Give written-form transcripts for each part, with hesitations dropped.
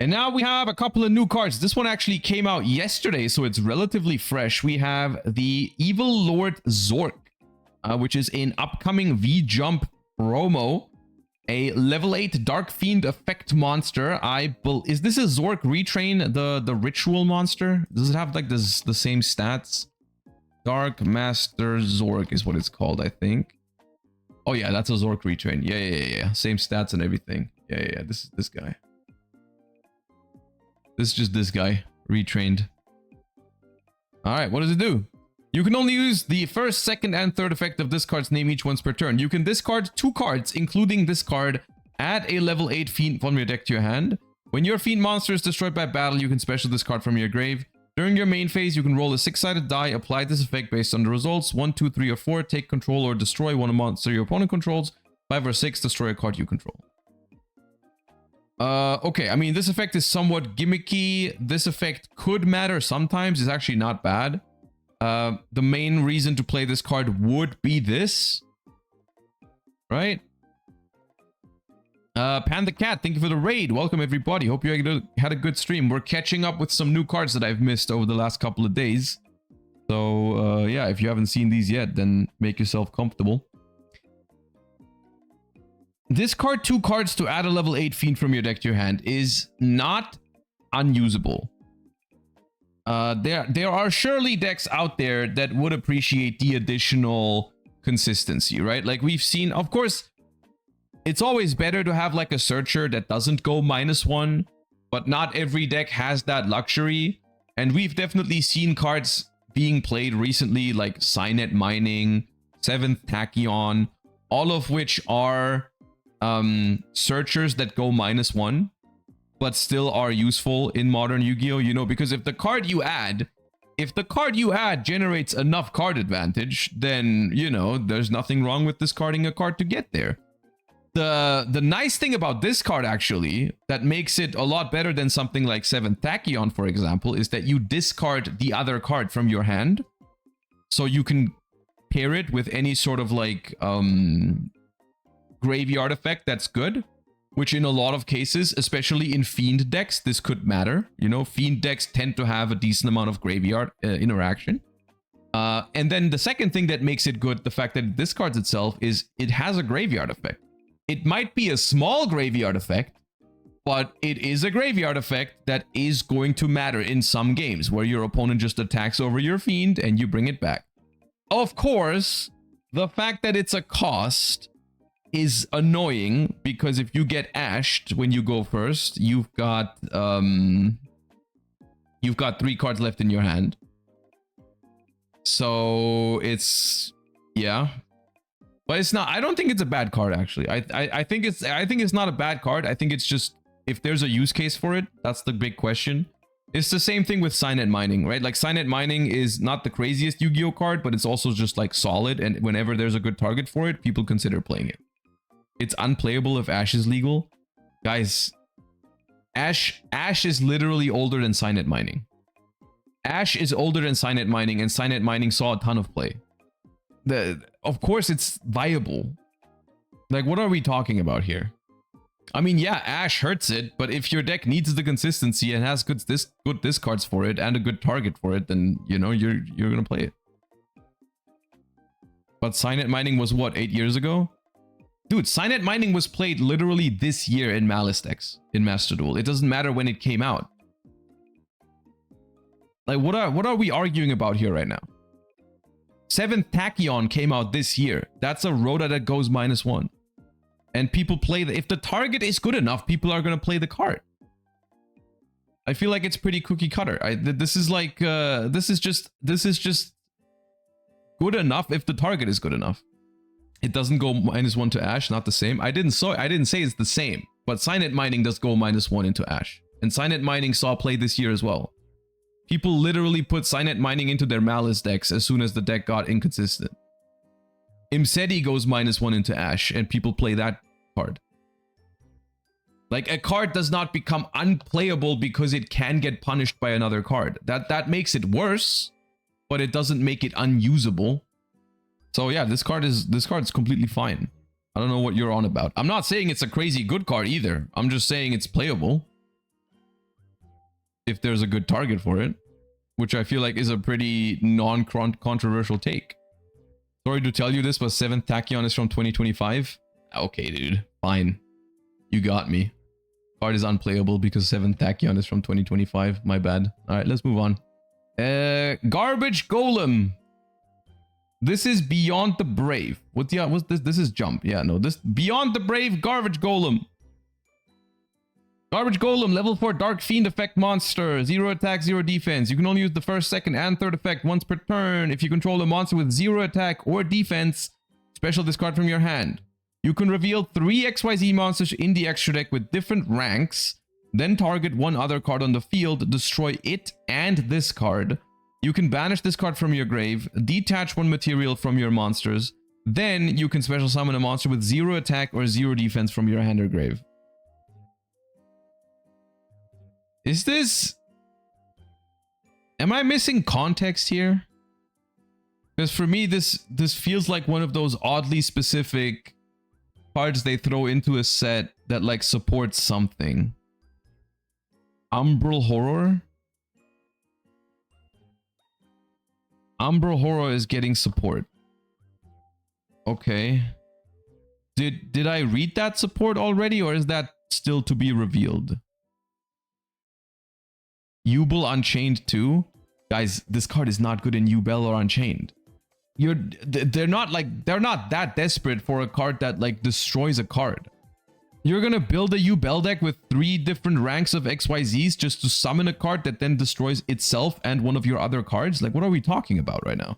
And now we have a couple of new cards. This one actually came out yesterday, so it's relatively fresh. We have the Evil Lord Zork, which is an upcoming V-Jump promo. A level 8 Dark Fiend effect monster. Is this a Zork retrain, the ritual monster? Does it have like the same stats? Dark Master Zork is what it's called, I think. Oh yeah, that's a Zork retrain. Yeah. Same stats and everything. Yeah. This is this guy. This is just this guy retrained. All right, what does it do? You can only use the first, second, and third effect of this card's name each once per turn. You can discard 2 cards, including this card. Add a level 8 Fiend from your deck to your hand. When your Fiend monster is destroyed by battle, you can special this card from your grave. During your main phase, you can roll a 6-sided die, apply this effect based on the results. 1, 2, 3, or 4, take control or destroy one monster your opponent controls. 5 or 6, destroy a card you control. Okay, I mean, this effect is somewhat gimmicky. This effect could matter sometimes. It's actually not bad. The main reason to play this card would be this. Right? Panda Cat, thank you for the raid. Welcome, everybody. Hope you had a good stream. We're catching up with some new cards that I've missed over the last couple of days. So, yeah, if you haven't seen these yet, then make yourself comfortable. Discard 2 cards to add a level 8 Fiend from your deck to your hand is not unusable. There are surely decks out there that would appreciate the additional consistency, right? Like we've seen, of course, it's always better to have like a searcher that doesn't go -1, but not every deck has that luxury. And we've definitely seen cards being played recently like Signet Mining, 7th Tachyon, all of which are searchers that go -1 but still are useful in modern Yu-Gi-Oh, you know, because if the card you add generates enough card advantage, then, you know, there's nothing wrong with discarding a card to get there. The nice thing about this card, actually, that makes it a lot better than something like 7th Tachyon, for example, is that you discard the other card from your hand, so you can pair it with any sort of like graveyard effect that's good, which in a lot of cases, especially in Fiend decks, this could matter. You know, Fiend decks tend to have a decent amount of graveyard interaction. And then the second thing that makes it good, the fact that it discards itself, is it has a graveyard effect. It might be a small graveyard effect, but it is a graveyard effect that is going to matter in some games where your opponent just attacks over your Fiend and you bring it back. Of course, the fact that it's a cost is annoying, because if you get ashed when you go first, you've got 3 cards left in your hand. So it's, yeah, but it's not, I don't think it's a bad card, actually. I think it's not a bad card. I think it's just, if there's a use case for it, that's the big question. It's the same thing with Signet Mining, right? Like Signet Mining is not the craziest Yu-Gi-Oh card, but it's also just like solid, and whenever there's a good target for it, people consider playing it. It's unplayable if Ash is legal. Guys, Ash is literally older than Signet Mining. Ash is older than Signet Mining, and Signet Mining saw a ton of play. Of course it's viable. Like, what are we talking about here? I mean, yeah, Ash hurts it, but if your deck needs the consistency and has good discards for it and a good target for it, then, you know, you're gonna play it. But Signet Mining was what, 8 years ago? Dude, Signet Mining was played literally this year in Malice decks, in Master Duel. It doesn't matter when it came out. Like, what are we arguing about here right now? 7th Tachyon came out this year. That's a Rhoda that goes -1. And people play if the target is good enough, people are going to play the card. I feel like it's pretty cookie cutter. This is like, this is just good enough if the target is good enough. It doesn't go -1 to Ash, not the same. I didn't say it's the same, but Signet Mining does go -1 into Ash. And Signet Mining saw play this year as well. People literally put Signet Mining into their Malice decks as soon as the deck got inconsistent. Imseti goes -1 into Ash, and people play that card. Like, a card does not become unplayable because it can get punished by another card. That makes it worse, but it doesn't make it unusable. So yeah, this card is completely fine. I don't know what you're on about. I'm not saying it's a crazy good card either. I'm just saying it's playable. if there's a good target for it, which I feel like is a pretty non-controversial take. Sorry to tell you this, but 7th Tachyon is from 2025. Okay, dude. Fine. You got me. Card is unplayable because 7th Tachyon is from 2025. My bad. Alright, let's move on. Garbage Golem. This is Beyond the Brave. What's this? This is Jump. Yeah, no. This Beyond the Brave Garbage Golem. Garbage Golem, level 4 Dark Fiend effect monster. 0 attack, 0 defense. You can only use the first, second, and third effect once per turn. If you control a monster with 0 attack or defense, special discard from your hand. You can reveal 3 XYZ monsters in the extra deck with different ranks. Then target one other card on the field, destroy it and this card. You can banish this card from your grave, detach one material from your monsters. Then you can special summon a monster with 0 attack or 0 defense from your hand or grave. Is this... Am I missing context here? Because for me, this feels like one of those oddly specific cards they throw into a set that like supports something. Umbral Horror? Umbral Horror is getting support. Okay. Did I read that support already, or is that still to be revealed? Yubel Unchained too? Guys, this card is not good in Yubel or Unchained. They're not that desperate for a card that like destroys a card. You're gonna build a Yubel deck with 3 different ranks of XYZs just to summon a card that then destroys itself and one of your other cards? Like, what are we talking about right now?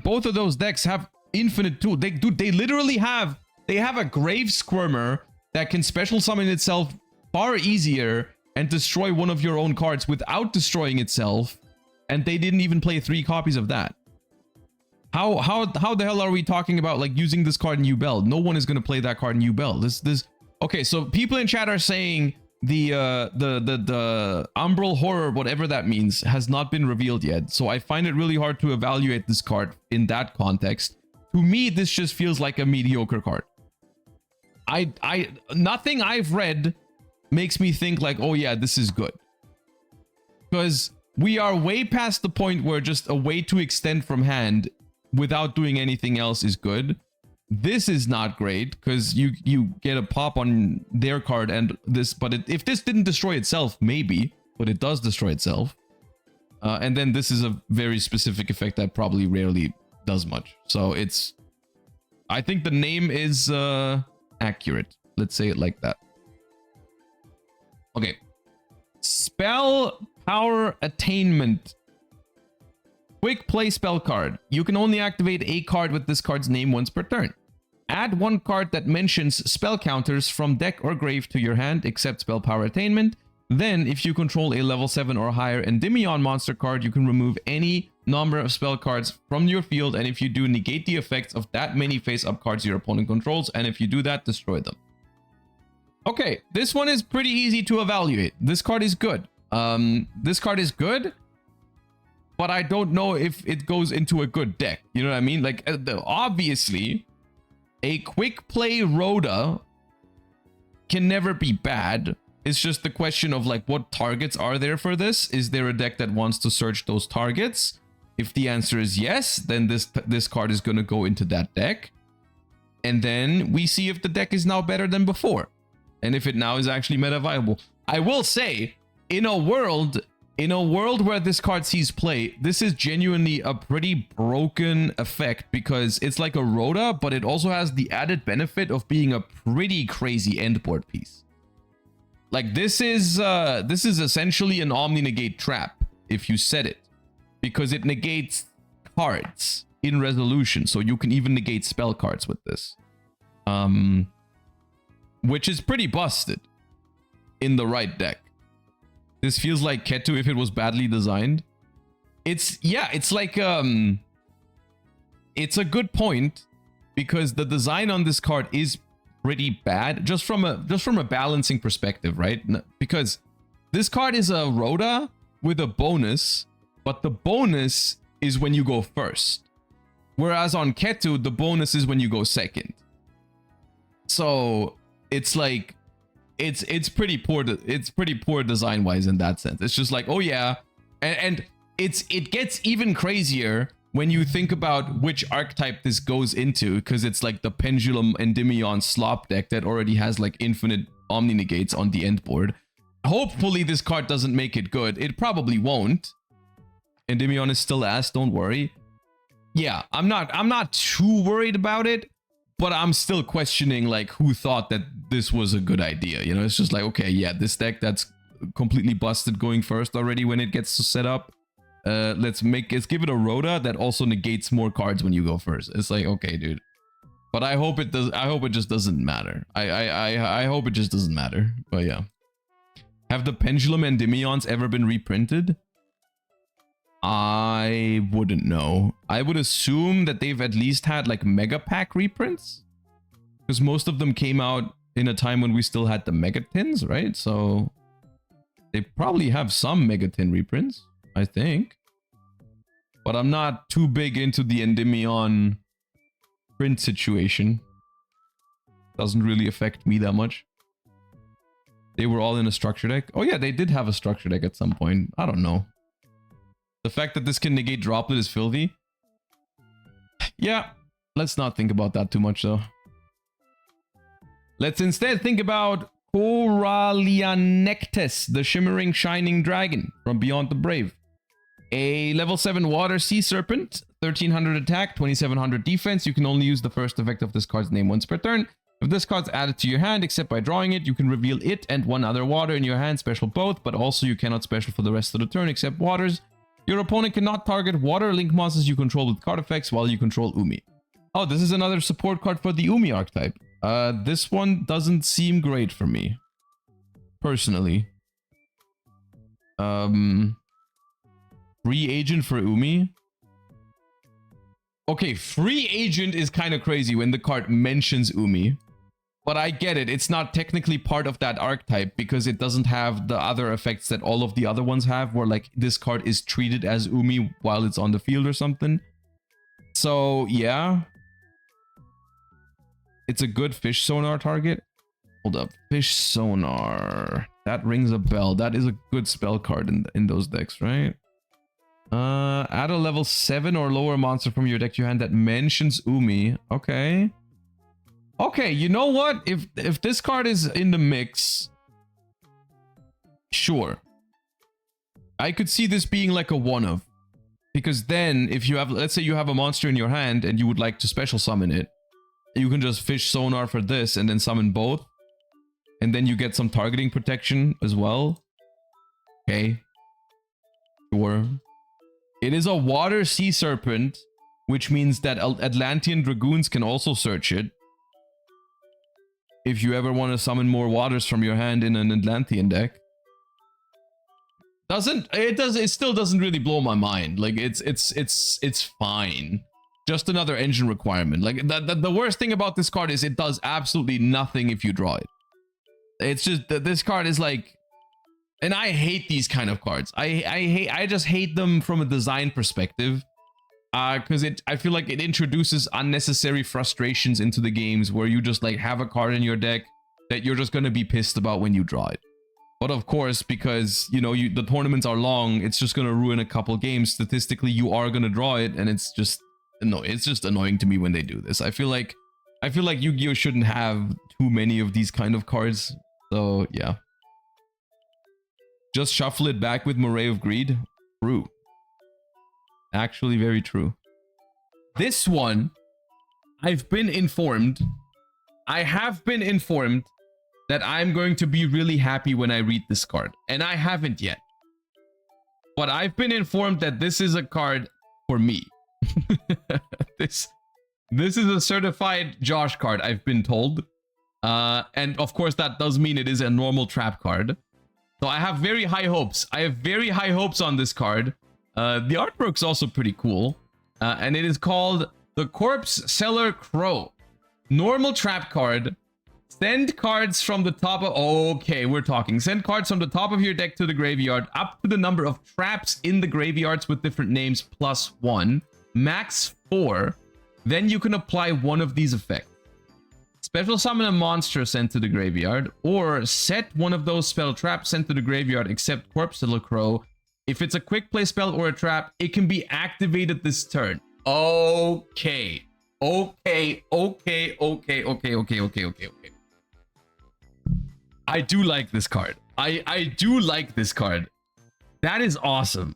Both of those decks have infinite tools. They literally have a Grave Squirmer that can special summon itself far easier and destroy one of your own cards without destroying itself, and they didn't even play 3 copies of that. How the hell are we talking about like using this card in Yubel? No one is going to play that card in Yubel. This okay, so people in chat are saying the Umbral Horror, whatever that means, has not been revealed yet. So I find it really hard to evaluate this card in that context. To me, this just feels like a mediocre card. Nothing I've read makes me think like, oh yeah, this is good. Because we are way past the point where just a way to extend from hand without doing anything else is good. This is not great because you get a pop on their card and this, but if this didn't destroy itself, maybe, but it does destroy itself. And then this is a very specific effect that probably rarely does much. So it's, I think the name is accurate. Let's say it like that. Okay. Spell Power Attainment. Quick play spell card. You can only activate a card with this card's name once per turn. Add 1 card that mentions spell counters from deck or grave to your hand, except Spell Power Attainment. Then, if you control a level 7 or higher Endymion monster card, you can remove any number of spell cards from your field, and if you do, negate the effects of that many face-up cards your opponent controls, and if you do that, destroy them. Okay, this one is pretty easy to evaluate. This card is good. This card is good, but I don't know if it goes into a good deck. You know what I mean? Like, obviously, a quick play Rhoda can never be bad. It's just the question of, like, what targets are there for this? Is there a deck that wants to search those targets? If the answer is yes, then this card is going to go into that deck. And then we see if the deck is now better than before. And if it now is actually meta viable. I will say, in a world where this card sees play, this is genuinely a pretty broken effect because it's like a Rhoda, but it also has the added benefit of being a pretty crazy endboard piece. Like this is essentially an Omni-Negate trap if you set it, because it negates cards in resolution, so you can even negate spell cards with this. Which is pretty busted in the right deck. This feels like Ketu if it was badly designed. It's like it's a good point because the design on this card is pretty bad just from a balancing perspective, right? Because this card is a Rhoda with a bonus, but the bonus is when you go first. Whereas on Ketu, the bonus is when you go second. So it's like it's pretty poor. It's pretty poor design wise in that sense. It's just like, oh yeah, and it gets even crazier when you think about which archetype this goes into, because it's like the Pendulum Endymion slop deck that already has like infinite Omni Negates on the end board. Hopefully this card doesn't make it good. It probably won't. Endymion is still ass, don't worry. Yeah, I'm not too worried about it, but I'm still questioning like who thought that this was a good idea. You know, it's just like, okay, yeah, this deck that's completely busted going first already when it gets set up. Let's give it a Rhoda that also negates more cards when you go first. It's like, okay, dude. But I hope it does. I hope it just doesn't matter. I hope it just doesn't matter. But yeah. Have the Pendulum Endymions ever been reprinted? I wouldn't know. I would assume that they've at least had like Mega Pack reprints, because most of them came out in a time when we still had the Megatins, right? So they probably have some Megatin reprints, I think. But I'm not too big into the Endymion print situation. Doesn't really affect me that much. They were all in a structure deck. Oh yeah, they did have a structure deck at some point. I don't know. The fact that this can negate Droplet is filthy. Yeah, let's not think about that too much though. Let's instead think about Corallianectes, the Shimmering Shining Dragon from Beyond the Brave. A level 7 Water Sea Serpent, 1300 attack, 2700 defense. You can only use the first effect of this card's name once per turn. If this card's added to your hand, except by drawing it, you can reveal it and one other water in your hand, special both, but also you cannot special for the rest of the turn except waters. Your opponent cannot target water link monsters you control with card effects while you control Umi. Oh, this is another support card for the Umi archetype. This one doesn't seem great for me, personally. Free agent for Umi. Okay, free agent is kind of crazy when the card mentions Umi. But I get it. It's not technically part of that archetype because it doesn't have the other effects that all of the other ones have, where like this card is treated as Umi while it's on the field or something. So yeah. It's a good fish sonar target. Hold up. Fish sonar. That rings a bell. That is a good spell card in those decks, right? Add a level 7 or lower monster from your deck to your hand that mentions Umi. Okay. Okay, you know what? If this card is in the mix, sure. I could see this being like a one-of. Because then, if you have, let's say you have a monster in your hand and you would like to special summon it, you can just fish sonar for this and then summon both. And then you get some targeting protection as well. Okay. Sure. It is a water sea serpent, which means that Atlantean Dragoons can also search it. If you ever want to summon more waters from your hand in an Atlantean deck. It still doesn't really blow my mind. Like it's fine. Just another engine requirement. Like the worst thing about this card is it does absolutely nothing if you draw it. It's just that this card is like, and I hate these kind of cards. I just hate them from a design perspective. Because I feel like it introduces unnecessary frustrations into the games where you just like have a card in your deck that you're just going to be pissed about when you draw it. But of course, because, you know, the tournaments are long, it's just going to ruin a couple games. Statistically, you are going to draw it, and it's just, no, it's just annoying to me when they do this. I feel like Yu-Gi-Oh! Shouldn't have too many of these kind of cards. So, yeah. Just shuffle it back with Moray of Greed. True. Actually, very true. This one, I have been informed that I'm going to be really happy when I read this card. And I haven't yet. But I've been informed that this is a card for me. This is a certified Josh card, I've been told. And of course, that does mean it is a normal trap card. So I have very high hopes. I have very high hopes on this card. The artwork's also pretty cool. And it is called the Corpse Seller Crow. Normal trap card. Send cards from the top of... Okay, we're talking. Send cards from the top of your deck to the graveyard up to the number of traps in the graveyards with different names +1. Max 4. Then you can apply one of these effects. Special summon a monster sent to the graveyard, or set one of those spell traps sent to the graveyard except Corpse Crow. If it's a quick play spell or a trap, it can be activated this turn. Okay. Okay. I do like this card. I do like this card. That is awesome.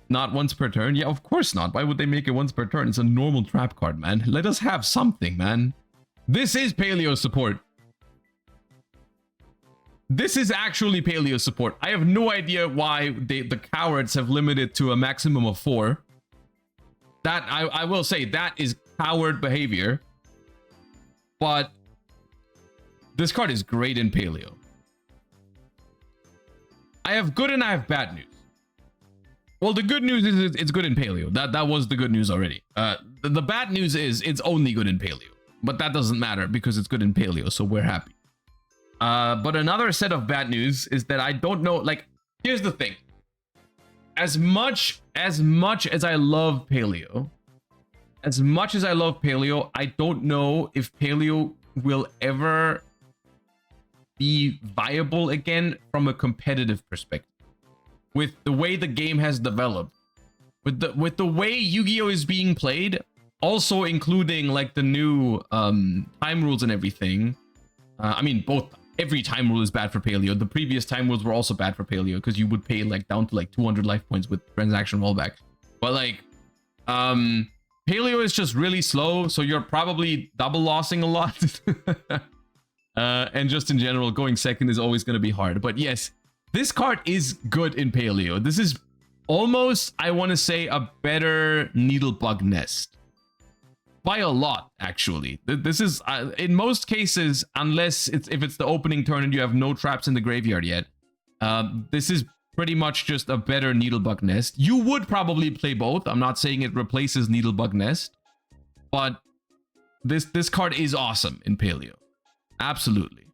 Not once per turn? Yeah, of course not. Why would they make it once per turn? It's a normal trap card, man. Let us have something, man. This is Paleo support. This is actually Paleo support. I have no idea why the cowards have limited to a maximum of 4. That, I will say, that is coward behavior. But this card is great in Paleo. I have good and I have bad news. Well, the good news is it's good in Paleo. That was the good news already. The bad news is it's only good in Paleo. But that doesn't matter because it's good in Paleo, so we're happy. But another set of bad news is that I don't know, like, here's the thing. As much as I love Paleo, I don't know if Paleo will ever be viable again from a competitive perspective. With the way the game has developed, with the way Yu-Gi-Oh is being played, also including like the new time rules and everything. I mean, every time rule is bad for Paleo. The previous time rules were also bad for Paleo because you would pay like down to like 200 life points with transaction rollback. But like, Paleo is just really slow, so you're probably double lossing a lot. And just in general, going second is always going to be hard. But yes, this card is good in Paleo. This is almost, I want to say, a better Needlebug Nest. By a lot, actually. This is, in most cases, unless if it's the opening turn and you have no traps in the graveyard yet, this is pretty much just a better Needlebug Nest. You would probably play both. I'm not saying it replaces Needlebug Nest, but this card is awesome in Paleo. Absolutely.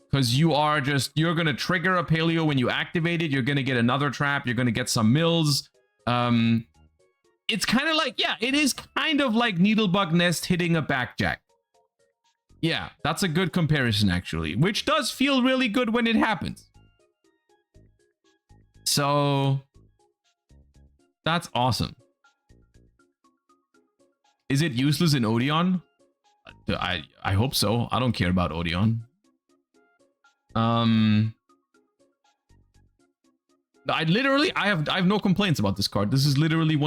Because you're going to trigger a Paleo when you activate it. You're going to get another trap. You're going to get some mills. It's kind of like, yeah, it is kind of like Needlebug Nest hitting a Backjack. Yeah, that's a good comparison, actually. Which does feel really good when it happens. So, that's awesome. Is it useless in Odeon? I hope so. I don't care about Odeon. I have no complaints about this card. This is literally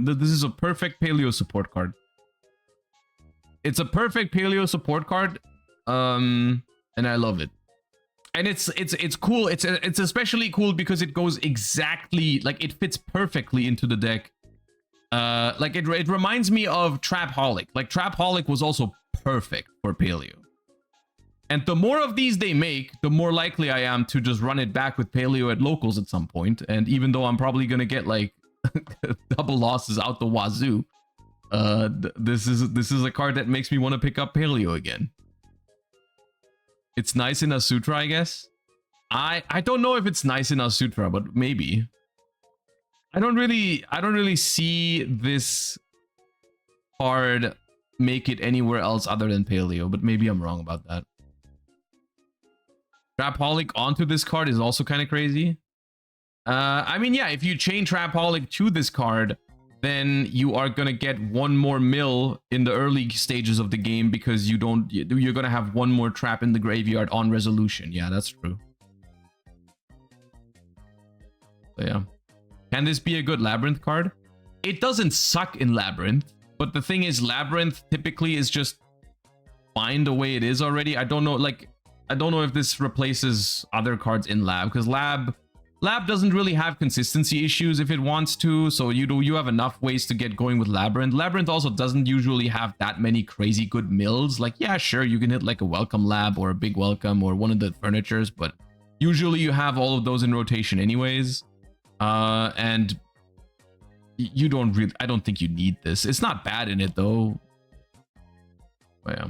this is a perfect Paleo support card. It's a perfect Paleo support card. And I love it. And it's cool. It's especially cool because it goes exactly, like, it fits perfectly into the deck. Like it reminds me of Trapaholic. Like, Trapaholic was also perfect for Paleo. And the more of these they make, the more likely I am to just run it back with Paleo at locals at some point. And even though I'm probably gonna get like double losses out the wazoo, this is a card that makes me want to pick up Paleo again. It's nice in Asutra, I guess. I don't know if it's nice in Asutra, but maybe. I don't really see this card make it anywhere else other than Paleo, but maybe I'm wrong about that. Trapaholic onto this card is also kind of crazy. I mean, yeah, if you chain Trapaholic to this card, then you are gonna get one more mill in the early stages of the game because you're gonna have one more trap in the graveyard on resolution. Yeah, that's true. So yeah. Can this be a good Labyrinth card? It doesn't suck in Labyrinth, but the thing is, Labyrinth typically is just fine the way it is already. I don't know, like, I don't know if this replaces other cards in Lab, because Lab doesn't really have consistency issues if it wants to, so you have enough ways to get going with Labyrinth. Labyrinth also doesn't usually have that many crazy good mills. Like, yeah, sure, you can hit like a Welcome Lab or a Big Welcome or one of the furnitures, but usually you have all of those in rotation anyways. And you don't really, I don't think you need this. It's not bad in it though. But yeah.